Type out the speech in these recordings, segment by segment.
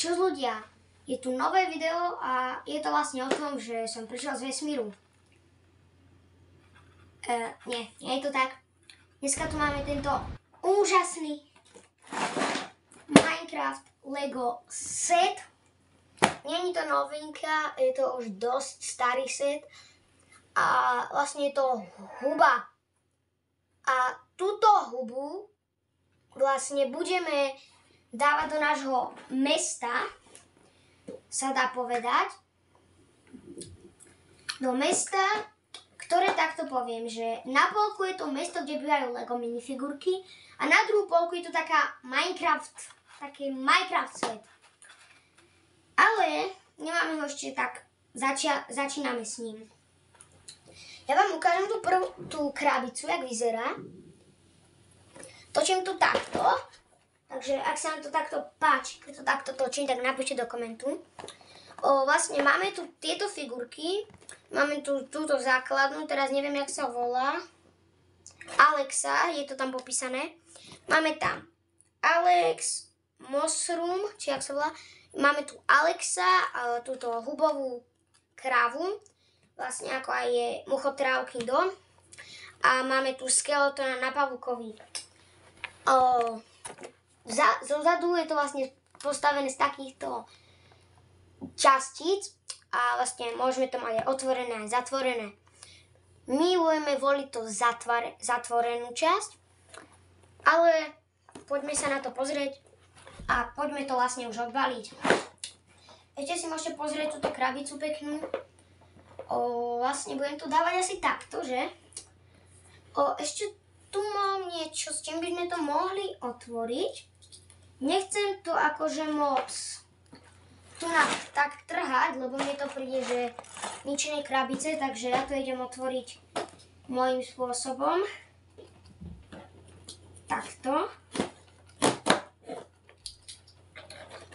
Čus ľudia, je tu nové video a je to vlastne o tom, že som prišiel z vesmíru. Nie je to tak. Dneska tu máme tento úžasný Minecraft Lego set. Není to novinka, je to už dosť starý set. A vlastne je to huba. A túto hubu vlastne budeme dávať do nášho mesta, sa dá povedať. Do mesta, ktoré takto poviem, že na polku je to mesto, kde bývajú Lego minifigurky a na druhú polku je to taká taký Minecraft svet. Ale nemáme ho ešte tak, začíname s ním. Ja vám ukážem tú krabicu, jak vyzerá. Točím tu takto. Takže ak sa vám to takto páči, keď to takto točím, tak napíšte do komentu. Vlastne máme tu tieto figurky. Máme tu túto základnú, teraz neviem, jak sa volá. Alexa, je to tam popísané. Máme tam Alex Mushroom, či jak sa volá. Máme tu Alexa, túto hubovú krávu. Vlastne ako aj je muchotrávky dom. A máme tu skeletona na pavúkovi. Zozadu je to vlastne postavené z takýchto častíc a vlastne môžeme to mať aj otvorené aj zatvorené. My budeme voliť to zatvorenú časť, ale poďme sa na to pozrieť a poďme to vlastne už odbaliť. Ešte si môžete pozrieť túto krabicu peknú. Vlastne budem to dávať asi takto, že? Ešte tu mám niečo, s čím by sme to mohli otvoriť. Nechcem to akože moc tu tak trhať, lebo mne to príde, že ničenie krabice, takže ja to idem otvoriť môjim spôsobom. Takto.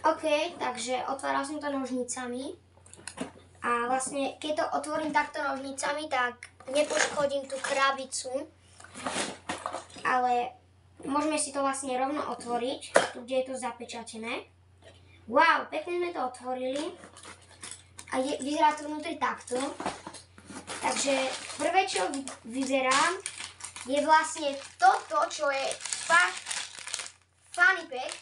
OK, takže otváral som to nožnicami. A vlastne, keď to otvorím takto nožnicami, tak nepoškodím tú krabicu. Ale môžeme si to vlastne rovno otvoriť, tu, kde je to zapečatené. Wow, pekne sme to otvorili. A vyzerá to vnútri takto. Takže prvé, čo vyberám, je vlastne toto, čo je fakt funny pack.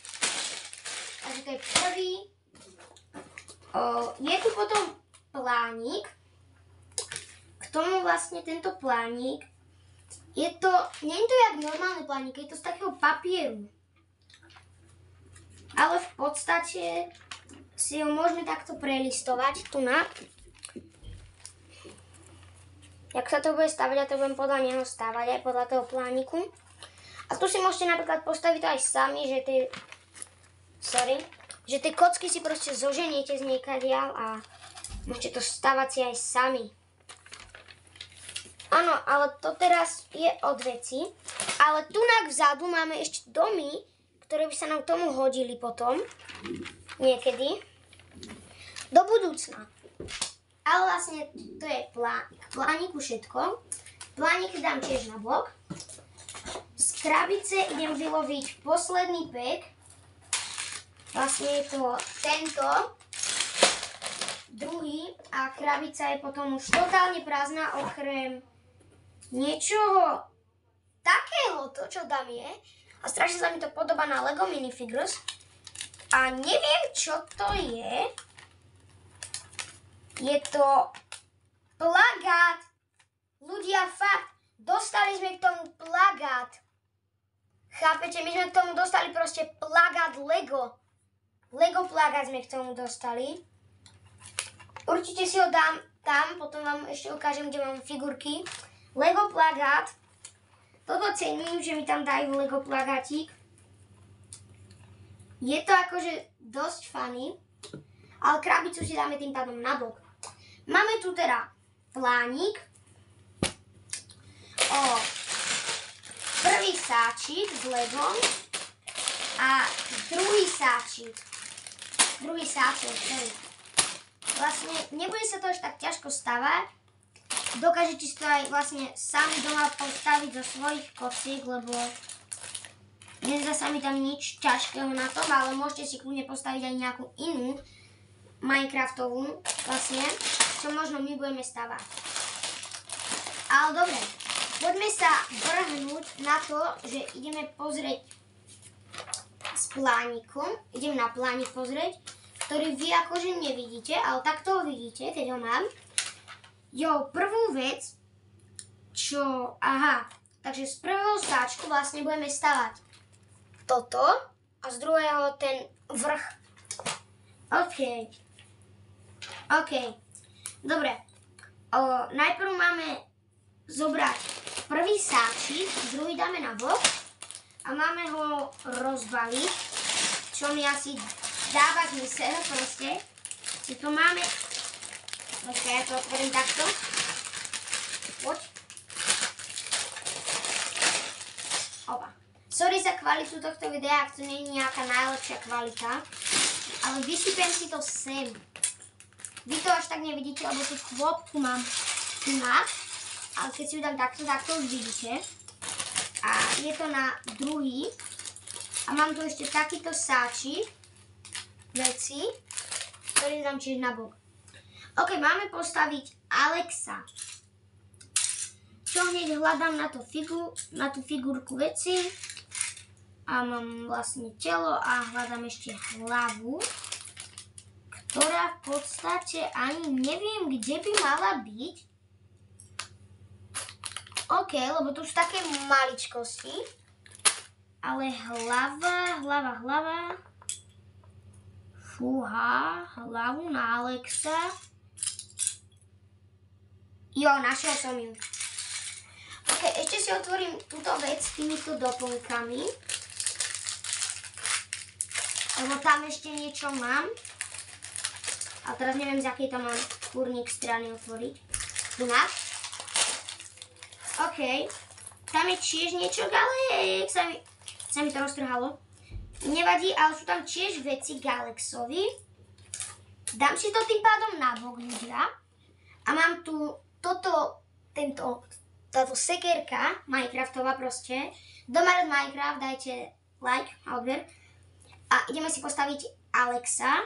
Takže to je prvý. Je tu potom plánik. K tomu vlastne tento plánik nie je to jak normálny plánik, je to z takého papieru. Ale v podstate si ho môžeme takto prelistovať tu na. Jak sa to bude stavať, ja to budem podľa neho stavať, aj podľa toho plániku. A tu si môžete napríklad postaviť aj sami, že tie kocky si proste zoženiete z niekadiaľ a môžete to stavať si aj sami. Áno, ale to teraz je od veci. Ale tu vzadu máme ešte domy, ktoré by sa nám k tomu hodili potom. Niekedy. Do budúcna. Ale vlastne to je k plániku všetko. Plánik dám tiež na blok. Z krabice idem vyloviť posledný pack. Vlastne je to tento. Druhý. A krabica je potom už totálne prázdna okrem niečoho takého, to čo tam je. A strašne sa mi to podobá na Lego minifigures. A neviem, čo to je. Je to plagát. Ľudia, fakt, dostali sme k tomu plagát. Chápete, my sme k tomu dostali proste plagát Lego. Lego plagát sme k tomu dostali. Určite si ho dám tam, potom vám ešte ukážem, kde mám figurky. Lego plagát. Toto cením, že mi tam dajú Lego plagátik. Je to akože dosť funny, ale krabicu si dáme tým pádom na bok. Máme tu teda plánik. Prvý sáčik s Legom a druhý sáčik. Vlastne nebude sa to až tak ťažko stavať. Dokážete si to aj vlastne sami doma postaviť zo svojich kociek, lebo Nezdá sa mi tam nič ťažkého na tom, ale môžete si kľudne postaviť aj nejakú inú Minecraftovú, vlastne, čo možno my budeme stavať. Ale dobre, poďme sa vrhnúť na to, že ideme pozrieť s plánikom. Idem na plánik pozrieť, ktorý vy akože nevidíte, ale takto ho vidíte, keď ho mám. Jo, prvú vec, takže z prvého sáčku vlastne budeme stavať toto a z druhého ten vrch. OK. Dobre. Najprv máme zobrať prvý sáčik, druhý dáme na bok a máme ho rozbaliť, čo mi asi dáva zmysel proste. Si to máme... Počkaj, ja to otvorím takto. Poď. Opa. Sorry za kvalitu tohto videa, ak to nie je nejaká najlepšia kvalita, ale vysypem si to sem. Vy to až tak nevidíte, lebo tú kvopku mám tu na, ale keď si ju dám takto, tak to už vidíte. A je to na druhý. A mám tu ešte takýto sáčik veci, ktorý dám tiež na bok. OK, máme postaviť Alexa. Čo hneď hľadám na tú figurku veci. A mám vlastne telo a hľadám ešte hlavu, ktorá v podstate ani neviem, kde by mala byť. OK, lebo tu sú také maličkosti. Ale hlava. Fúha, hlavu na Alexa. Jo, našiel som ju. OK, ešte si otvorím túto vec s týmito doplnkami. Lebo tam ešte niečo mám. A teraz neviem, z akej tam mám kurník strany otvoriť. Tu na. OK. Tam je tiež niečo, ale sa mi to roztrhalo. Nevadí, ale sú tam tiež veci Galexovi. Dám si to tým pádom na bok, ľudia. A mám tu táto sekerka Minecraftová proste. Doma rád Minecraft, dajte like a odber. A ideme si postaviť Alexa.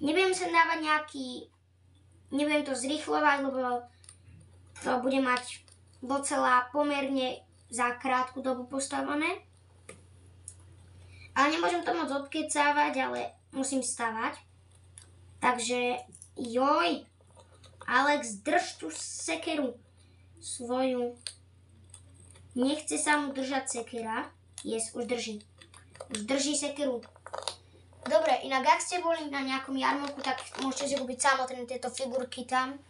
Nebudem sa dávať nebudem to zrýchlovať, lebo to bude mať docela pomerne za krátku dobu postavené. Ale nemôžem to moc odkecávať, ale musím stavať. Takže, joj, Alex, drž tú sekeru svoju. Nechce sa mu držať sekera. Už drží. Už drží sekeru. Dobre, inak ak ste boli na nejakom jarmoku, tak môžete si kúpiť samotné tieto figurky tam.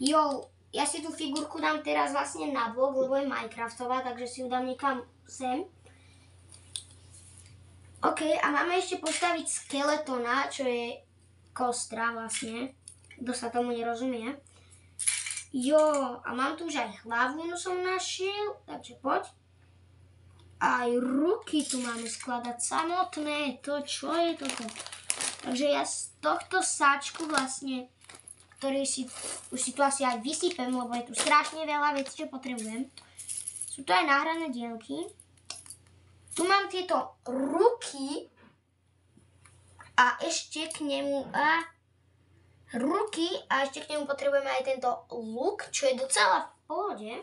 Jo, ja si tú figurku dám teraz vlastne na bok, lebo je Minecraftová, takže si ju dám niekam sem. OK, a máme ešte postaviť skeletona, čo je kostra vlastne. Kto sa tomu nerozumie. Jo, a mám tu už aj hlavu, no som našiel, takže poď. Aj ruky tu máme skladať samotné. Čo je toto? Takže ja z tohto sáčku vlastne, ktorý už si tu asi aj vysypem, lebo je tu strašne veľa vecí, čo potrebujem. Sú tu aj náhrané dielky. Tu mám tieto ruky a ešte k nemu potrebujeme aj tento luk, čo je docela v pohode.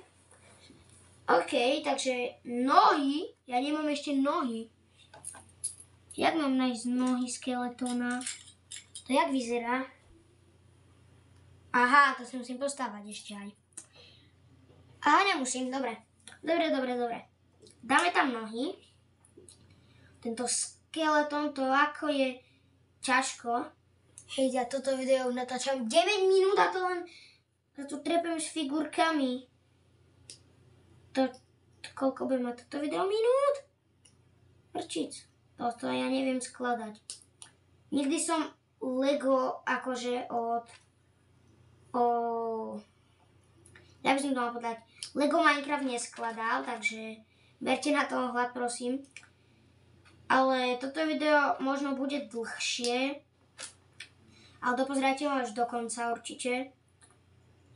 OK, takže nohy. Ja nemám ešte nohy. Jak mám nájsť nohy skeletóna? To jak vyzerá? Aha, to si musím postavať ešte aj. Aha, nemusím, dobre. Dobre. Dáme tam nohy. Tento skeletón, to ako je ťažko. Hej, ja toto video natáčam 9 minút a to len sa tu trepem s figurkami. Koľko bude mať toto video minút? Prčic. Toto ja neviem skladať. Nikdy som Lego akože ja by som to mal povedať. Lego Minecraft neskladal, takže berte na to ohľad, prosím. Ale toto video možno bude dlhšie. Ale dopozerajte ho až do konca určite.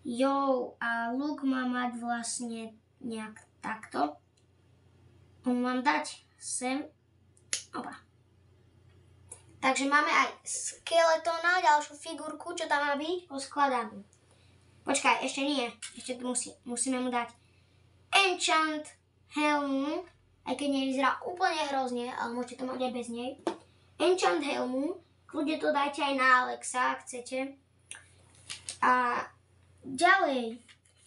Jo, a luk má mať vlastne nejak takto. mám dať sem. Opa. Takže máme aj skeletona, ďalšiu figurku, čo tam má byť, poskladanú. Počkaj, ešte nie. Ešte tu musíme mu dať enchant helmu, aj keď nevyzerá úplne hrozne, ale môžete to mať aj bez nej. Enchant helmu, kľudne to dajte aj na Alexa, ak chcete. A ďalej,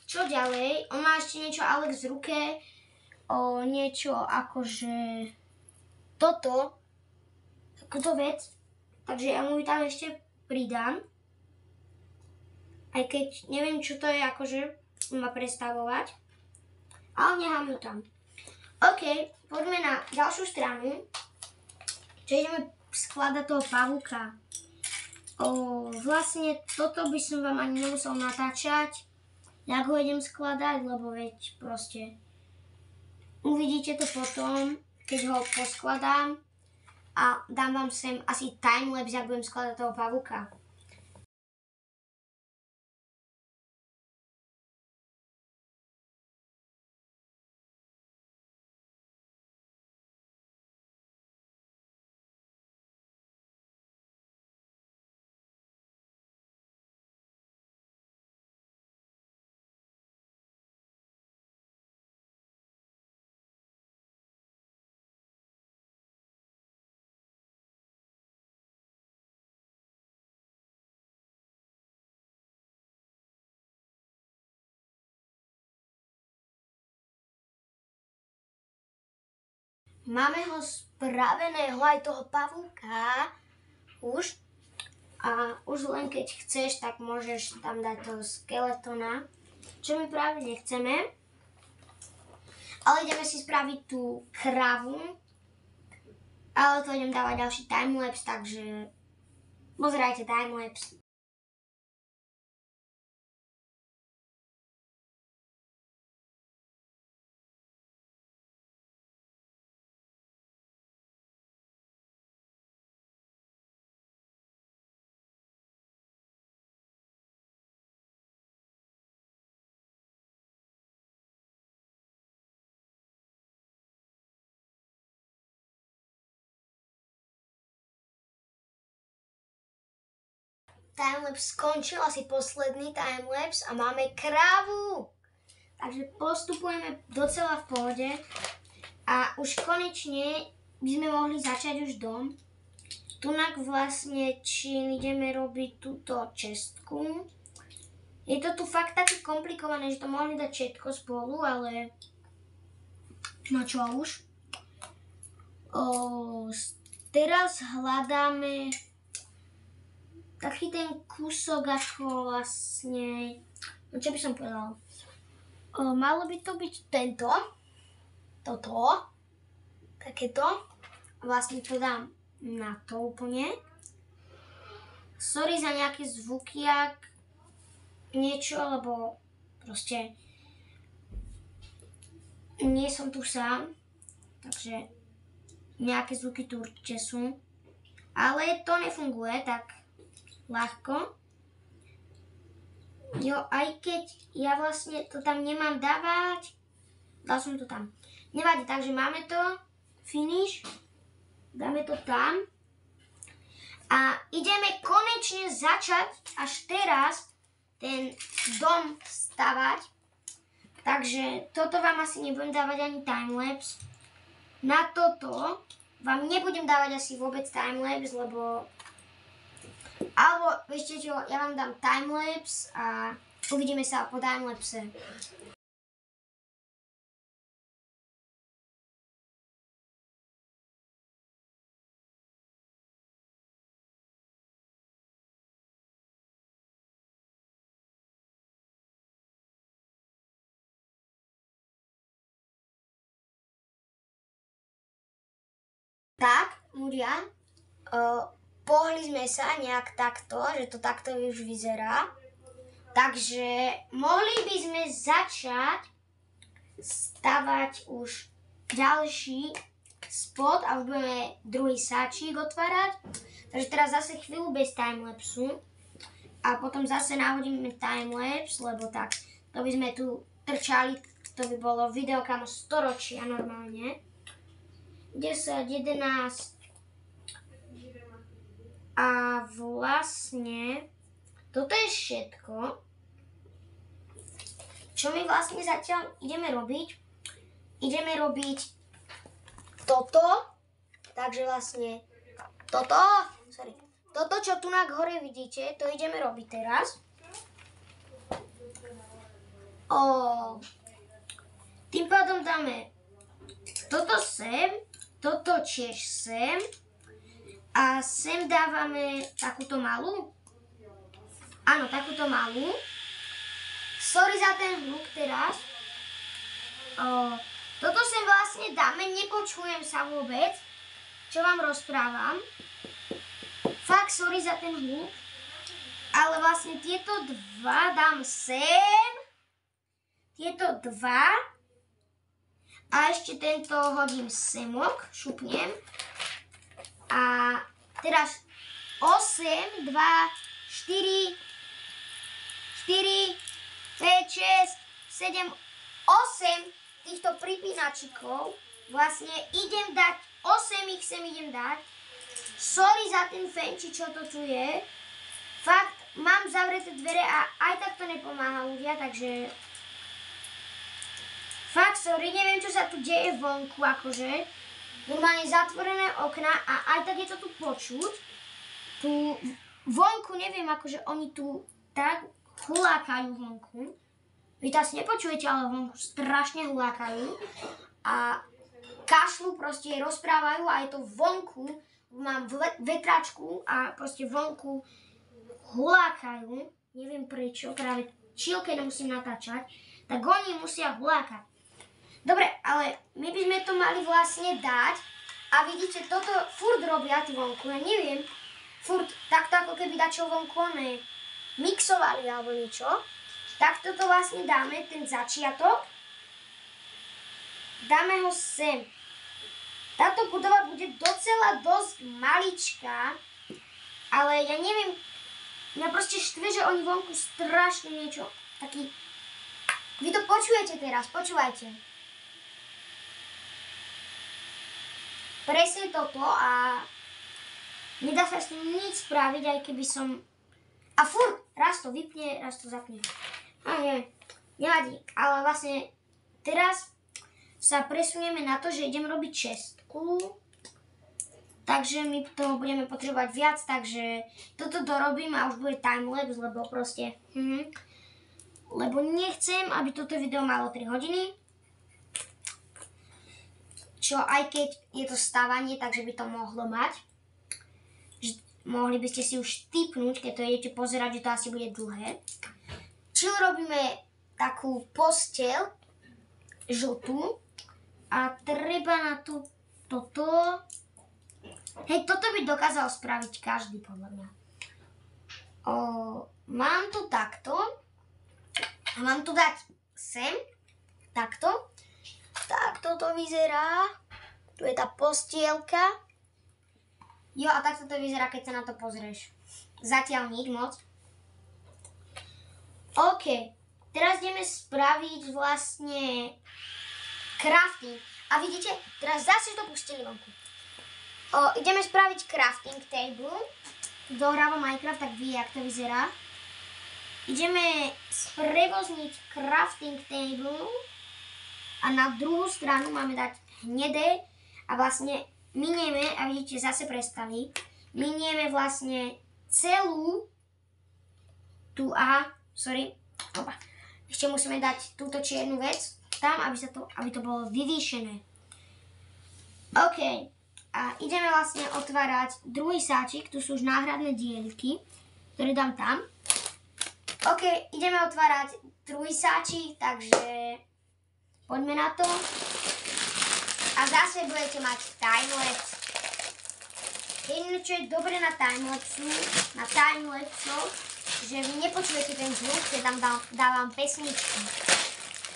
čo ďalej? On má ešte niečo Alex v ruke, niečo akože takúto vec, takže ja mu ju tam ešte pridám. Aj keď neviem, čo to je, akože má predstavovať. Ale nechám ju tam. OK, poďme na ďalšiu stranu. Čo ideme skladať toho pavúka. Vlastne toto by som vám ani nemusel natáčať, jak ho idem skladať, lebo veď proste uvidíte to potom, keď ho poskladám a dám vám sem asi timelapse, jak budem skladať toho pavúka. Máme ho spraveného, aj toho pavúka už. A už len keď chceš, tak môžeš tam dať toho skeletona. Čo my práve nechceme. Ale ideme si spraviť tú kravu. Ale to idem dávať ďalší timelapse, takže pozerajte timelapse. Timelapse skončil, asi posledný timelapse a máme krávu. Takže postupujeme docela v pohode a už konečne by sme mohli začať už dom. Tunak vlastne, čím ideme robiť túto čestku. Je to tu fakt také komplikované, že to mohli dať všetko spolu, ale no čo už. Teraz hľadáme taký ten kúsok ako vlastne, no čo by som povedal, malo by to byť toto, takéto, vlastne to dám na to úplne. Sorry za nejaké zvuky, ak niečo, lebo proste nie som tu sám, takže nejaké zvuky tu určite sú, ale to nefunguje tak ľahko. Jo, aj keď ja vlastne to tam nemám dávať, dal som to tam. Nevadí, takže máme to, finish, dáme to tam a ideme konečne začať až teraz ten dom stavať. Takže toto vám asi nebudem dávať ani timelapse. Na toto vám nebudem dávať asi vôbec timelapse, lebo alebo viete čo, ja vám dám timelapse a uvidíme sa po timelapse. Tak, ľudia, pohli sme sa nejak takto, že to takto už vyzerá. Takže mohli by sme začať stavať už ďalší spod a už budeme druhý sáčik otvárať. Takže teraz zase chvíľu bez timelapsu a potom zase nahodíme timelapse, lebo tak to by sme tu trčali, to by bolo video kamo storočia normálne. 10, 11 a vlastne toto je všetko, čo my vlastne zatiaľ ideme robiť. Ideme robiť toto, takže vlastne toto, čo tu na hore vidíte, to ideme robiť teraz. Tým pádom dáme toto sem, toto tiež sem a sem dávame takúto malú. Áno, takúto malú. Sorry za ten hluk teraz. Toto sem vlastne dáme, nepočujem sa vôbec, čo vám rozprávam. Fakt sorry za ten hluk. Ale vlastne tieto dva dám sem. Tieto dva. A ešte tento hodím semok, šupnem. A teraz 8, 2, 4, 4, 5, 6, 7, 8 týchto pripínačikov. Vlastne idem dať, 8 ich sem idem dať. Sorry za ten fenči, čo to tu je. Fakt, mám zavreté dvere a aj tak to nepomáha ľudia, takže... Fakt, sorry, neviem, čo sa tu deje vonku, akože. Normálne zatvorené okná a aj tak je to tu počuť. Tu vonku, neviem, akože oni tu tak hulákajú vonku. Vy to asi nepočujete, ale vonku strašne hulákajú. A kašľú, proste rozprávajú a je to vonku. Mám vetračku a proste vonku hulákajú. Neviem prečo, práve keď nemusím natáčať, tak oni musia hulákať. Dobre, ale my by sme to mali vlastne dať a vidíte, toto furt robia tu vonku, ja neviem, furt takto ako keby dačo vonku mixovali alebo niečo. Tak toto vlastne dáme, ten začiatok, dáme ho sem. Táto budova bude docela dosť maličká, ale ja neviem, mňa proste štve, že oni vonku strašne niečo, taký, vy to počujete teraz, počúvajte. Presne toto a nedá sa s tým nič spraviť, aj keby som... A furt, raz to vypne, raz to zapne. A nevadí, ale vlastne teraz sa presunieme na to, že idem robiť čestku. Takže my to budeme potrebovať viac, takže toto dorobím a už bude timelapse, lebo proste... Lebo nechcem, aby toto video malo 3 hodiny. Čo aj keď je to stávanie, takže by to mohlo mať. Mohli by ste si už tipnúť, keď to idete pozerať, že to asi bude dlhé. Či robíme takú posteľ žltú a treba na toto. Hej, toto by dokázal spraviť každý, podľa mňa. Mám tu takto a mám tu dať sem, takto. Takto to vyzerá. Tu je tá postielka. Jo, a takto to vyzerá, keď sa na to pozrieš. Zatiaľ nič moc. OK. Teraz ideme spraviť vlastne crafting. A vidíte, teraz zase to pustili vonku. Ideme spraviť crafting table. Kto hráva Minecraft, tak vie, jak to vyzerá. Ideme sprevozniť crafting table. A na druhú stranu máme dať hnedé a vlastne minieme, a vidíte, zase prestali, minieme vlastne celú tú, ešte musíme dať túto čiernu vec tam, aby to bolo vyvýšené. OK, a ideme vlastne otvárať druhý sáčik, tu sú už náhradné dieliky, ktoré dám tam. OK, ideme otvárať druhý sáčik, takže... Poďme na to. A zase budete mať timelapse. Jedno, čo je dobre na timelapse, že vy nepočujete ten zvuk, že tam dávam pesničky.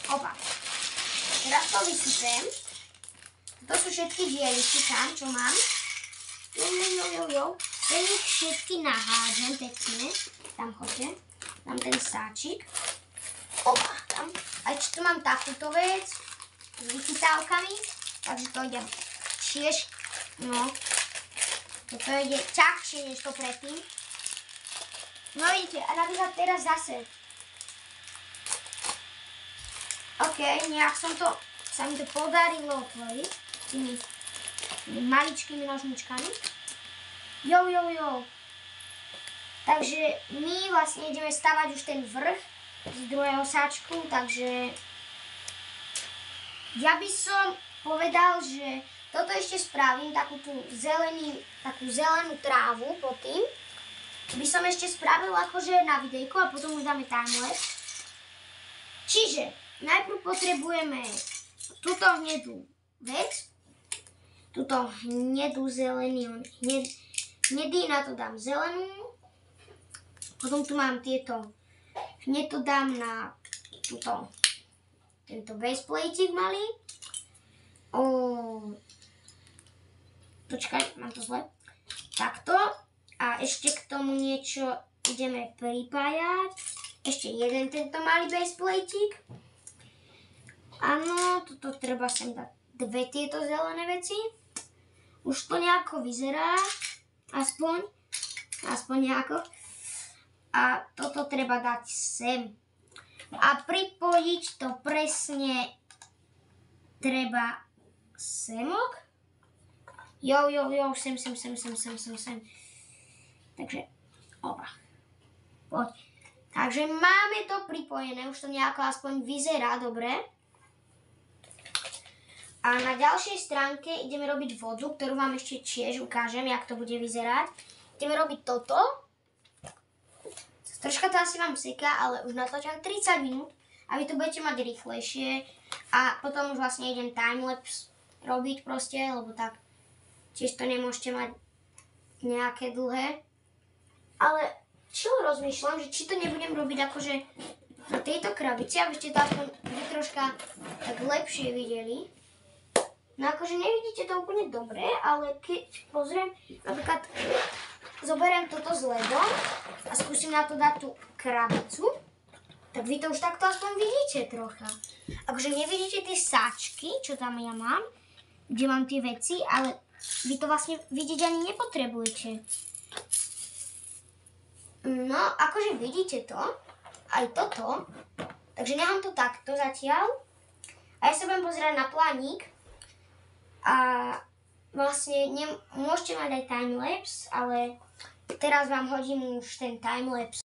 Opa. Teraz to vysypem. To sú všetky dieliky tam, čo mám. Ten ich všetky nahádžem pekne. Tam chodte. Dám ten sáčik. Opa, tam. A ešte tu mám takúto vec s vychytávkami, takže to idem tiež, no, toto ide ťažšie než to predtým. No vidíte, a napríklad teraz zase. OK, nejak sa mi to podarilo otvoriť tými maličkými nožničkami. Jo. Takže my vlastne ideme stavať už ten vrch z druhého sáčku, takže ja by som povedal, že toto ešte spravím, takú zelenú trávu pod tým. By som ešte spravil akože na videjko a potom už dáme timelapse. Čiže najprv potrebujeme túto hnedú vec, túto hnedú hnedý, na to dám zelenú. Potom tu mám tieto, hneď to dám na tento baseplateík malý. Počkaj, mám to zle. Takto. A ešte k tomu niečo ideme pripájať. Ešte jeden tento malý baseplateík. Áno, toto treba sem dať dve tieto zelené veci. Už to nejako vyzerá. Aspoň nejako. A toto treba dať sem. A pripojiť to presne treba semok. Jo, sem. Takže, opa. Poď. Takže máme to pripojené, už to nejako aspoň vyzerá dobre. A na ďalšej stránke ideme robiť vodu, ktorú vám ešte tiež ukážem, jak to bude vyzerať. Ideme robiť toto. Troška to asi vám seká, ale už natlačam 30 minút a vy to budete mať rýchlejšie. A potom už vlastne idem timelapse robiť proste, lebo tak tiež to nemôžete mať nejaké dlhé. Ale čo rozmýšľam, že či to nebudem robiť akože na tejto krabici, aby ste to aspoň troška tak lepšie videli. No akože nevidíte to úplne dobre, ale keď pozriem, napríklad zoberiem toto z ledom a skúsim na to dať tú krabicu, tak vy to už takto aspoň vidíte trocha. Akože nevidíte tie sáčky, čo tam ja mám, kde mám tie veci, ale vy to vlastne vidieť ani nepotrebujete. No, akože vidíte to, aj toto, takže nechám to takto zatiaľ. A ja sa budem pozerať na plánik a vlastne môžete mať aj timelapse, ale teraz vám hodím už ten timelapse.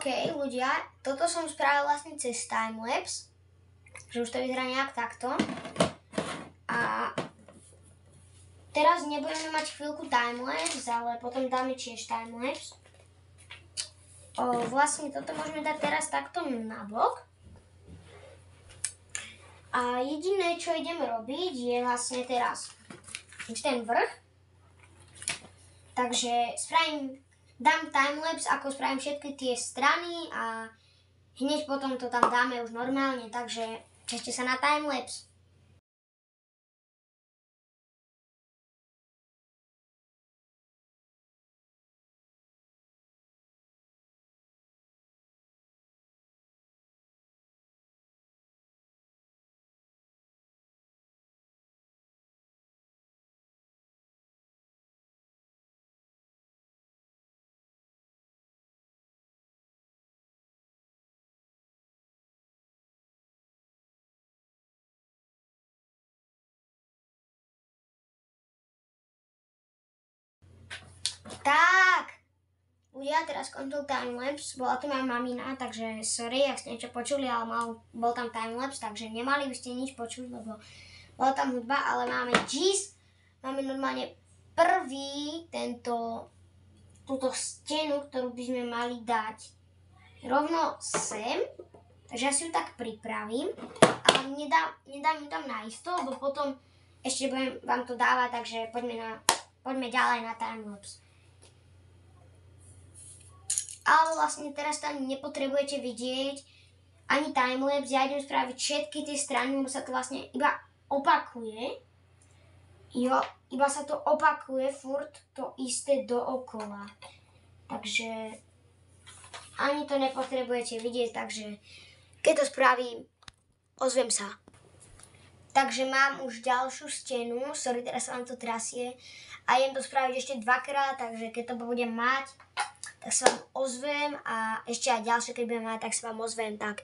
OK, ľudia, toto som spravil vlastne cez timelapse, že už to vyzerá nejak takto. A teraz nebudeme mať chvíľku timelapse, ale potom dáme tiež timelapse. Vlastne toto môžeme dať teraz takto na bok. A jediné, čo ideme robiť, je vlastne teraz ten vrch. Takže dám timelapse, ako spravím všetky tie strany a hneď potom to tam dáme už normálne, takže češte sa na timelapse. Tak, ľudia, teraz skončil timelapse, bola tu moja mamina, takže sorry, ak ste niečo počuli, ale bol tam timelapse, takže nemali by ste nič počuť, lebo bola tam hudba, ale máme máme normálne túto stenu, ktorú by sme mali dať rovno sem, takže ja si ju tak pripravím, ale nedám ju tam naisto, lebo potom ešte budem vám to dávať, takže poďme ďalej na timelapse. Ale vlastne teraz tam nepotrebujete vidieť ani timelapse, ja idem spraviť všetky tie strany, lebo sa to vlastne iba opakuje. Jo, iba sa to opakuje furt to isté dookola. Takže ani to nepotrebujete vidieť, takže keď to spravím, ozvem sa. Takže mám už ďalšiu stenu, sorry, teraz sa vám to trasie a idem to spraviť ešte dvakrát, takže keď to budem mať, tak sa vám ozvem a ešte aj ďalšie, keď budem mať, tak sa vám ozvem, tak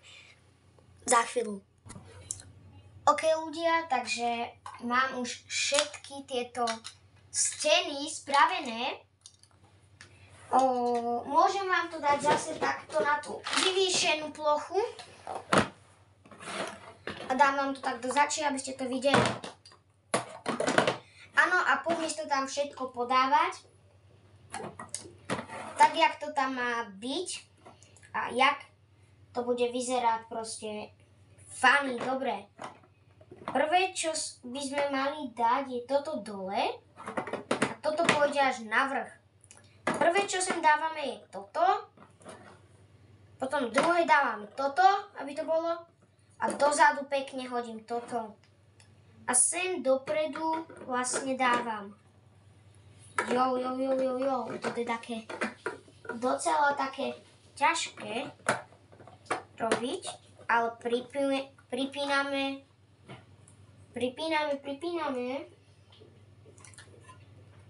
za chvíľu. OK ľudia, takže mám už všetky tieto steny spravené. Môžem vám to dať zase takto na tú vyvýšenú plochu. A dám vám to tak do začia, aby ste to videli. Áno, a poďme to tam všetko podávať. Tak, jak to tam má byť. A jak to bude vyzerať proste funny, dobre. Prvé, čo by sme mali dať, je toto dole. A toto pôjde až na vrch. Prvé, čo sem dávame, je toto. Potom druhé dávame toto, aby to bolo. A dozadu pekne hodím toto. A sem dopredu vlastne dávam. Jo. Toto je také docela také ťažké robiť, ale pripíname.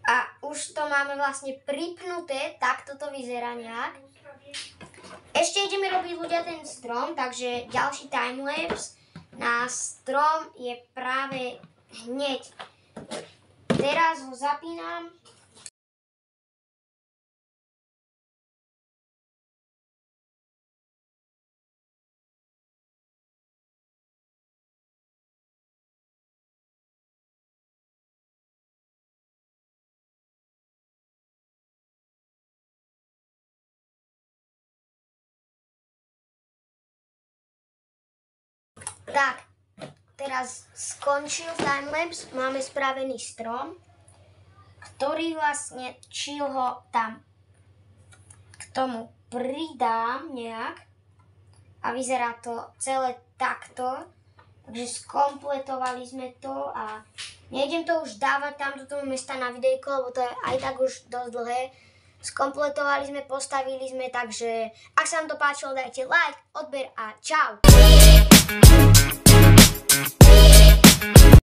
A už to máme vlastne pripnuté, takto to vyzerá nejak. Ešte ideme robiť ľudia ten strom, takže ďalší timelapse na strom je práve hneď. Teraz ho zapínam. Tak, teraz skončil timelapse, máme spravený strom, ktorý vlastne ho tam k tomu pridám nejak a vyzerá to celé takto, takže skompletovali sme to a nejdem to už dávať tam do toho miesta na videjko, lebo to je aj tak už dosť dlhé. Skompletovali sme, postavili sme, takže ak sa vám to páčilo, dajte like, odber a čau!